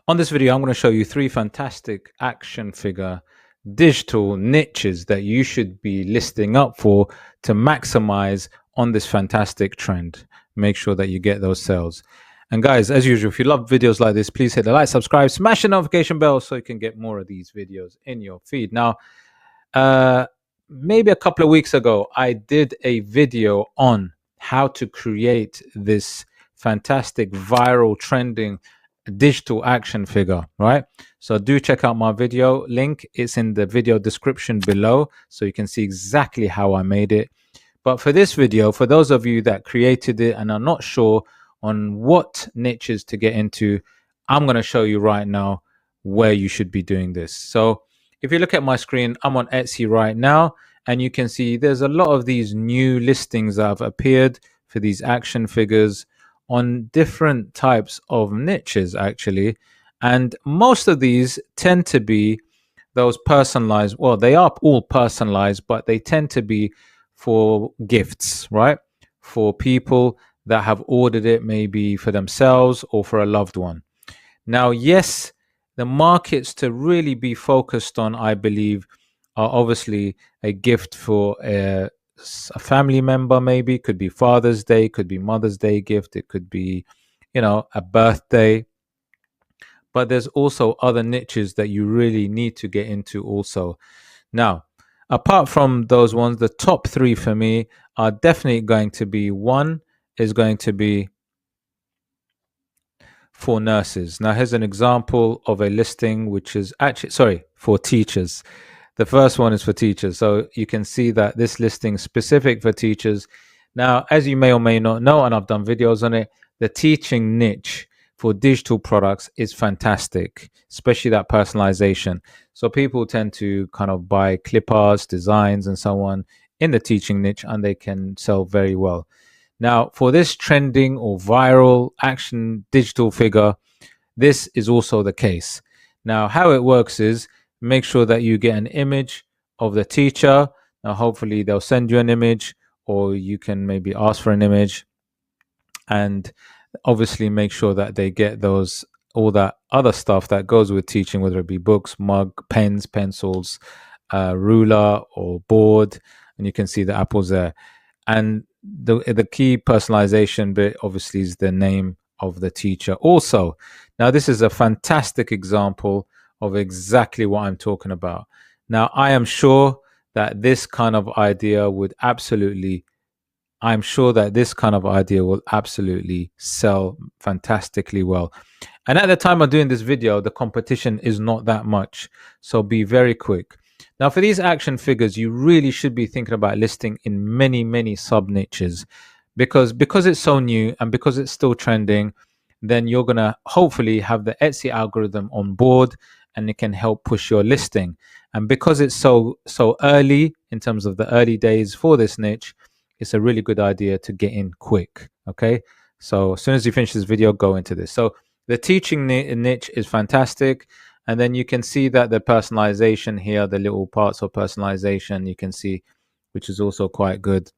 On this video, I'm going to show you 3 fantastic action figure digital niches that you should be listing up for to maximize on this fantastic trend. Make sure that you get those sales. And guys, as usual, if you love videos like this, please hit the like, subscribe, smash the notification bell so you can get more of these videos in your feed. Now, maybe a couple of weeks ago, I did a video on how to create this fantastic viral trending digital action figure, right? So do check out my video. Link is in the video description below so you can see exactly how I made it. But for this video, for those of you that created it and are not sure on what niches to get into, I'm going to show you right now where you should be doing this. So if you look at my screen, I'm on Etsy right now, and you can see there's a lot of these new listings that have appeared for these action figures on different types of niches, actually. And most of these tend to be those personalized. Well, they are all personalized, but they tend to be for gifts, right? For people that have ordered it, maybe for themselves or for a loved one. Now, yes, the markets to really be focused on, I believe, are obviously a gift for a family member, maybe. Could be Father's Day, could be Mother's Day gift, it could be, a birthday. But there's also other niches that you really need to get into also. Now, apart from those ones, the top 3 for me are definitely going to be, one is going to be for nurses. Now, here's an example of a listing which is actually, for teachers. The first one is for teachers. So you can see that this listing is specific for teachers. Now, as you may or may not know, and I've done videos on it, the teaching niche for digital products is fantastic, especially that personalization. So people tend to kind of buy clip arts, designs, and so on in the teaching niche, and they can sell very well. Now, for this trending or viral action digital figure, this is also the case. Now, how it works is make sure that you get an image of the teacher. Now, hopefully they'll send you an image, or you can maybe ask for an image, and obviously make sure that they get all that other stuff that goes with teaching, whether it be books, mug, pens, pencils, ruler or board, and you can see the apples there. And the key personalization bit obviously is the name of the teacher also. Now, this is a fantastic example of exactly what I'm talking about. Now, I am sure that this kind of idea will absolutely sell fantastically well. And at the time of doing this video, the competition is not that much. So be very quick. Now, for these action figures, you really should be thinking about listing in many, many sub niches, because it's so new and because it's still trending, then you're going to hopefully have the Etsy algorithm on board, and it can help push your listing. And because it's so early in terms of the early days for this niche, it's a really good idea to get in quick. Okay. So as soon as you finish this video, go into this. So the teaching niche is fantastic. And then you can see that the personalization here, the little parts of personalization, you can see, which is also quite good.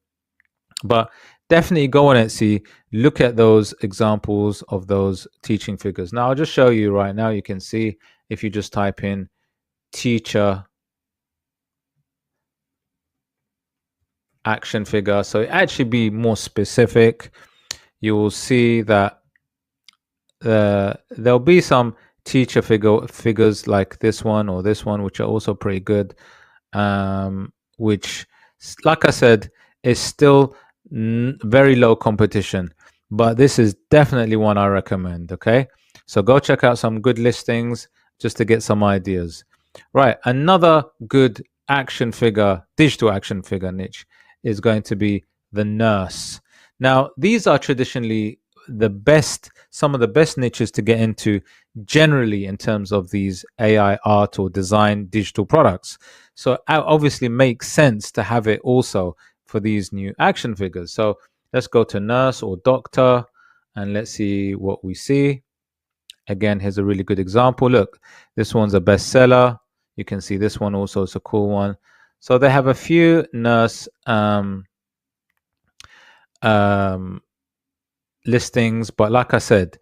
But definitely go on Etsy, look at those examples of those teaching figures. Now, I'll just show you right now. You can see if you just type in teacher action figure. So it actually be more specific. You will see that there'll be some teacher figures like this one or this one, which are also pretty good, which, like I said, is still very low competition, but this is definitely one I recommend. Okay, so go check out some good listings just to get some ideas. Right, another good digital action figure niche is going to be the nurse. Now, these are traditionally some of the best niches to get into generally in terms of these AI art or design digital products. So it obviously makes sense to have it also for these new action figures. So let's go to nurse or doctor and let's see what we see. Again, here's a really good example. Look, this one's a bestseller. You can see this one also is a cool one. So they have a few nurse listings, but like I said,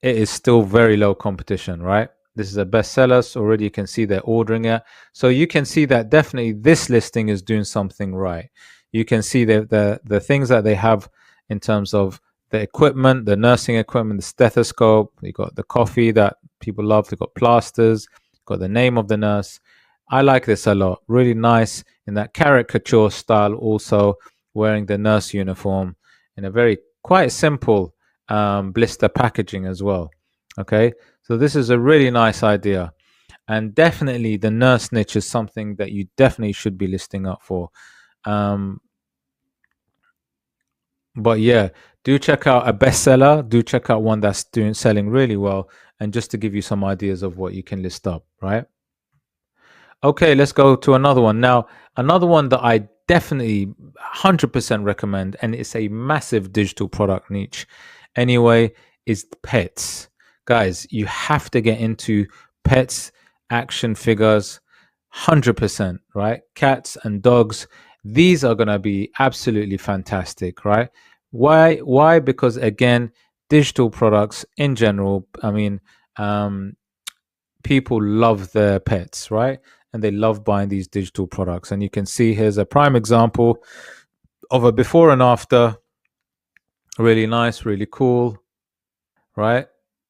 it is still very low competition, right? This is a bestseller, so already you can see they're ordering it. So you can see that definitely this listing is doing something right. You can see the things that they have in terms of the equipment, the nursing equipment, the stethoscope. You got the coffee that people love. They got plasters. Got the name of the nurse. I like this a lot. Really nice in that caricature style. Also wearing the nurse uniform in a very quite simple blister packaging as well. Okay, so this is a really nice idea, and definitely the nurse niche is something that you definitely should be listing up for. Um, but yeah, do check out a bestseller. Do check out one that's doing selling really well, and just to give you some ideas of what you can list up, right? Okay, let's go to another one. Now, another one that I definitely 100% recommend, and it's a massive digital product niche anyway, is pets. Guys, you have to get into pets, action figures, 100%, right? Cats and dogs. These are going to be absolutely fantastic, right? Why? Why? Because again, digital products in general, I mean, um, people love their pets, right? And they love buying these digital products. And you can see here's a prime example of a before and after. Really nice, really cool, right?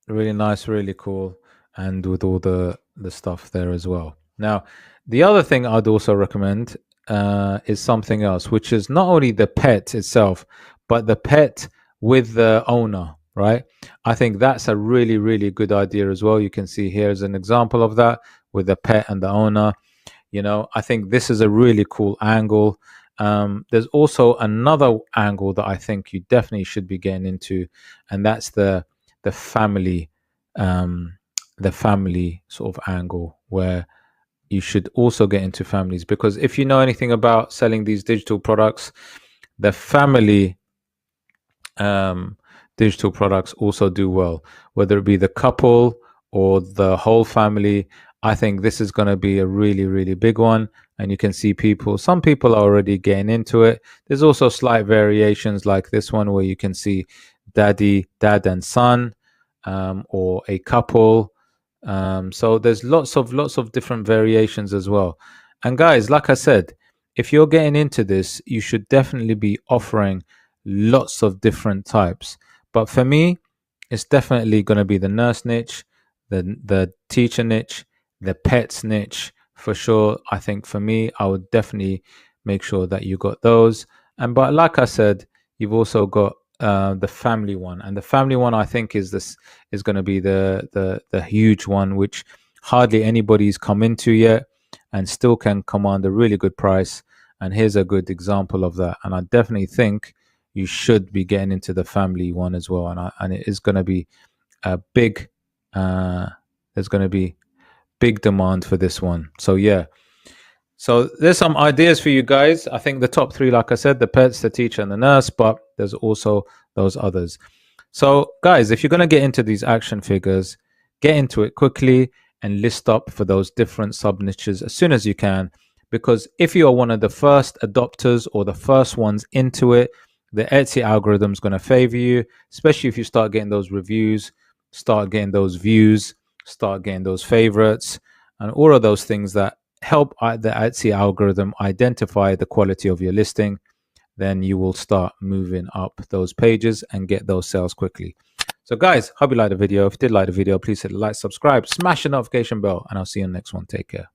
Really nice, really cool, and with all the stuff there as well. Now, the other thing I'd also recommend is something else, which is not only the pet itself, but the pet with the owner. Right? I think that's a really, really good idea as well. You can see here's an example of that with the pet and the owner. I think this is a really cool angle. There's also another angle that I think you definitely should be getting into, and that's the family, um, the family sort of angle where you should also get into families, because if you know anything about selling these digital products, the family um, digital products also do well, whether it be the couple or the whole family. I think this is going to be a really, really big one. And you can see some people are already getting into it. There's also slight variations like this one where you can see dad and son, or a couple. So there's lots of different variations as well. And guys, like I said, if you're getting into this, you should definitely be offering lots of different types. But for me, it's definitely going to be the nurse niche, the teacher niche, the pets niche for sure. I think for me, I would definitely make sure that you got those. And but like I said, you've also got the family one, and the family one I think is going to be the huge one, which hardly anybody's come into yet, and still can command a really good price. And here's a good example of that. And I definitely think you should be getting into the family one as well. And it is going to be a big. There's going to be big demand for this one. So yeah. So there's some ideas for you guys. I think the top three, like I said, the pets, the teacher, and the nurse, but there's also those others. So guys, if you're going to get into these action figures, get into it quickly and list up for those different sub niches as soon as you can. Because if you are one of the first adopters or the first ones into it, the Etsy algorithm is going to favor you, especially if you start getting those reviews, start getting those views, start getting those favorites, and all of those things that help the Etsy algorithm identify the quality of your listing. Then you will start moving up those pages and get those sales quickly. So guys, hope you liked the video. If you did like the video, please hit like, subscribe, smash the notification bell, and I'll see you in the next one. Take care.